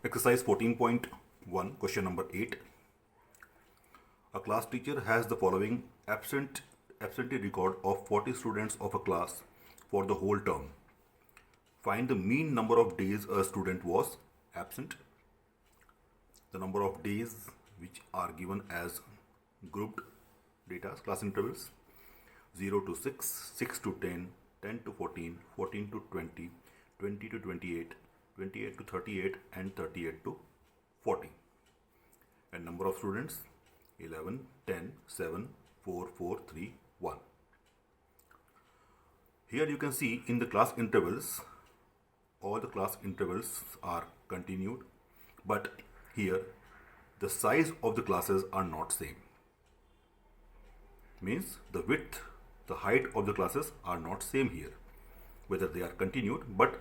Exercise 14.1, question number 8. A class teacher has the following absentee record of 40 students of a class for the whole term. Find the mean number of days a student was absent. The number of days which are given as grouped data, class intervals 0 to 6, 6 to 10, 10 to 14, 14 to 20, 20 to 28, 28 to 38 and 38 to 40. And number of students 11, 10, 7, 4, 4, 3, 1. Here you can see in the class intervals, all the class intervals are continued, but here the size of the classes are not same. Means the width, the height of the classes are not same here, whether they are continued, but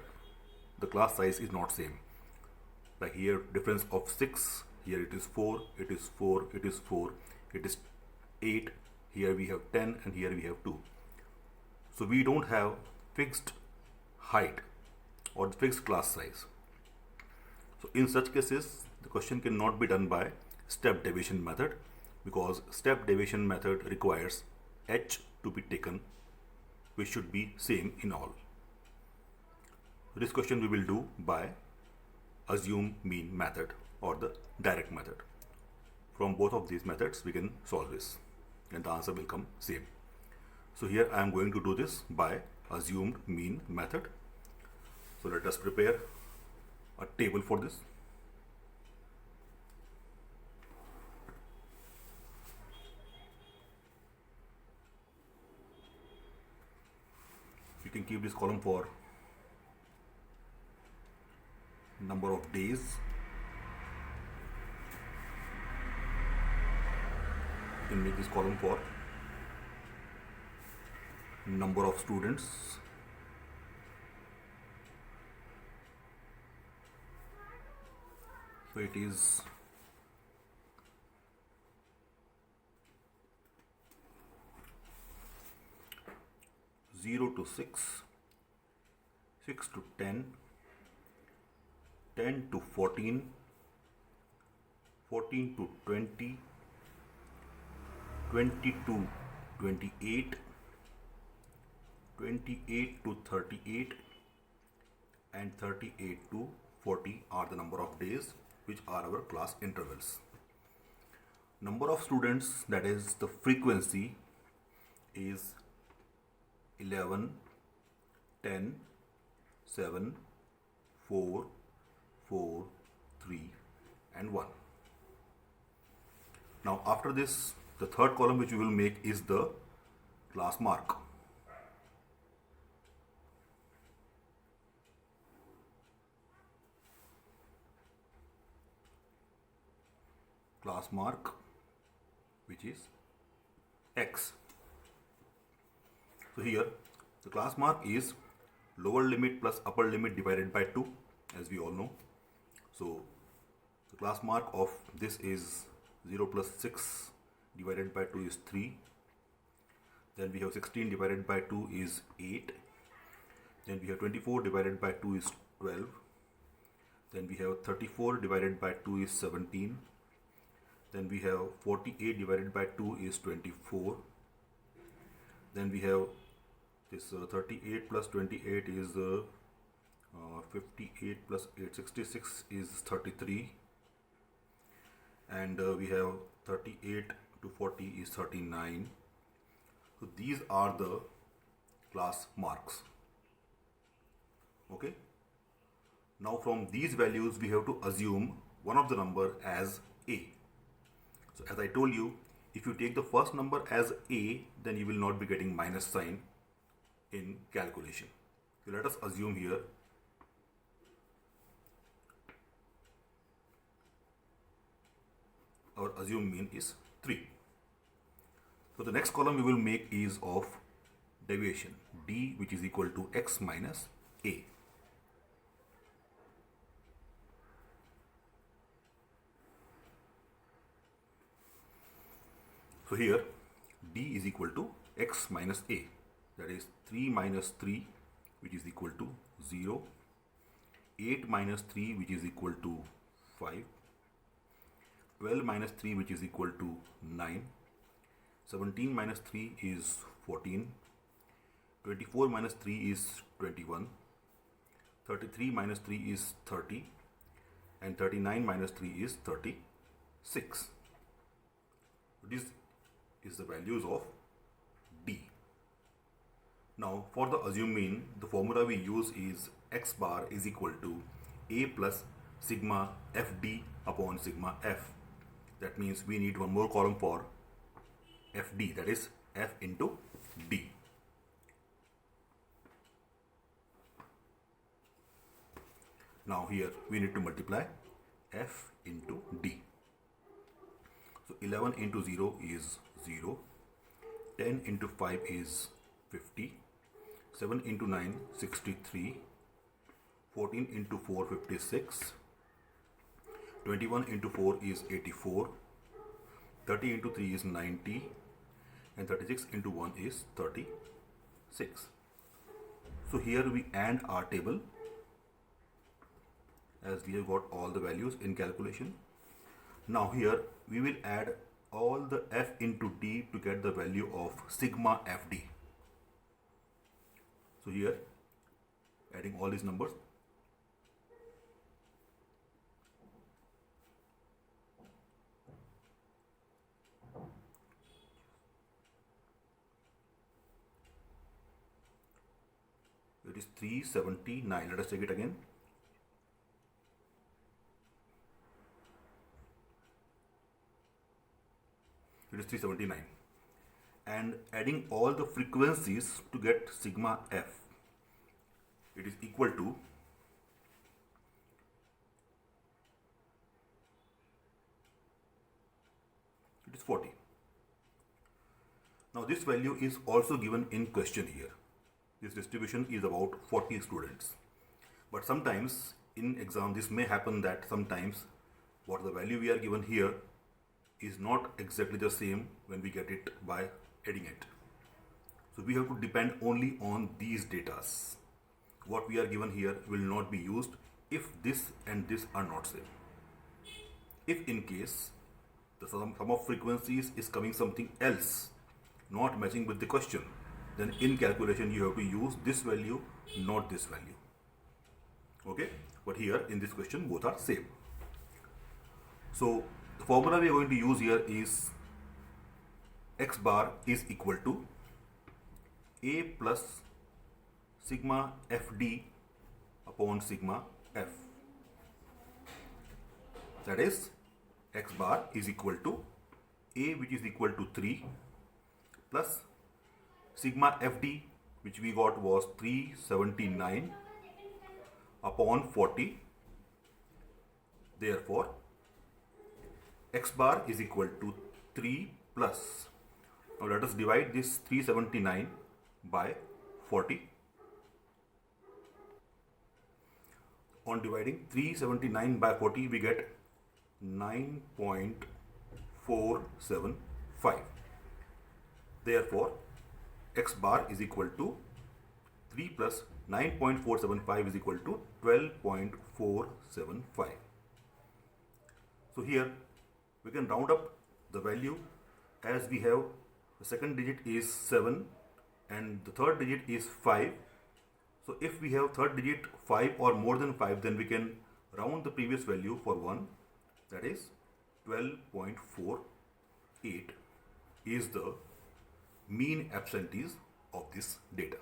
the class size is not same. Like here difference of 6, here it is 4, it is 4, it is 4, it is 8, here we have 10 and here we have 2. So we don't have fixed height or fixed class size. So in such cases the question cannot be done by step deviation method, because step deviation method requires h to be taken, which should be same in all. This question we will do by assume mean method or the direct method. From both of these methods we can solve this and the answer will come same. So here I am going to do this by assumed mean method. So let us prepare a table for this. You can keep this column for number of days, you can make this column for number of students, so it is 0 to 6, 6 to 10, 10 to 14, 14 to 20, 20 to 28, 28 to 38 and 38 to 40 are the number of days which are our class intervals. Number of students, that is the frequency, is 11, 10, 7, 4, 4, 3 and 1. Now after this, the third column which we will make is the class mark. Class mark, which is X. So here the class mark is lower limit plus upper limit divided by 2, as we all know. So the class mark of this is 0 plus 6 divided by 2 is 3. Then we have 16 divided by 2 is 8. Then we have 24 divided by 2 is 12. Then we have 34 divided by 2 is 17. Then we have 48 divided by 2 is 24. Then we have this 38 plus 28 is 58 plus 8, 66 is 33. And we have 38 to 40 is 39. So these are the class marks. Okay. Now from these values we have to assume one of the number as A. So as I told you, if you take the first number as A, then you will not be getting minus sign in calculation. So let us assume here our assumed mean is 3. So the next column we will make is of deviation, D, which is equal to X minus A. So here D is equal to X minus A, that is 3 minus 3, which is equal to 0, 8 minus 3, which is equal to 5, 12 minus 3 which is equal to 9, 17 minus 3 is 14, 24 minus 3 is 21, 33 minus 3 is 30, and 39 minus 3 is 36. This is the values of D. Now for the assumed mean, the formula we use is x bar is equal to A plus sigma FD upon sigma F. That means we need one more column for FD, that is F into D. Now here we need to multiply F into D. So 11 into 0 is 0, 10 into 5 is 50, 7 into 9 63, 14 into 4 56, 21 into 4 is 84, 30 into 3 is 90, and 36 into 1 is 36. So here we end our table as we have got all the values in calculation. Now here we will add all the F into D to get the value of sigma FD. So here adding all these numbers, it is 379. Let us take it again. It is 379, and adding all the frequencies to get sigma F, it is equal to it is 40. Now this value is also given in question here. This distribution is about 40 students, but sometimes in exam this may happen that sometimes what the value we are given here is not exactly the same when we get it by adding it. So we have to depend only on these datas. What we are given here will not be used if this and this are not same. If in case the sum of frequencies is coming something else, not matching with the question, then in calculation you have to use this value, not this value. Okay, but here in this question both are same. So the formula we are going to use here is x bar is equal to A plus sigma FD upon sigma F. That is x bar is equal to A, which is equal to 3, plus sigma FD, which we got was 379 upon 40. Therefore x bar is equal to 3 plus, now let us divide this 379 by 40. On dividing 379 by 40 we get 9.475. Therefore x bar is equal to 3 plus 9.475 is equal to 12.475. So here we can round up the value, as we have the second digit is 7 and the third digit is 5. So if we have third digit 5 or more than 5, then we can round the previous value for 1, that is 12.48 is the mean absentees of this data.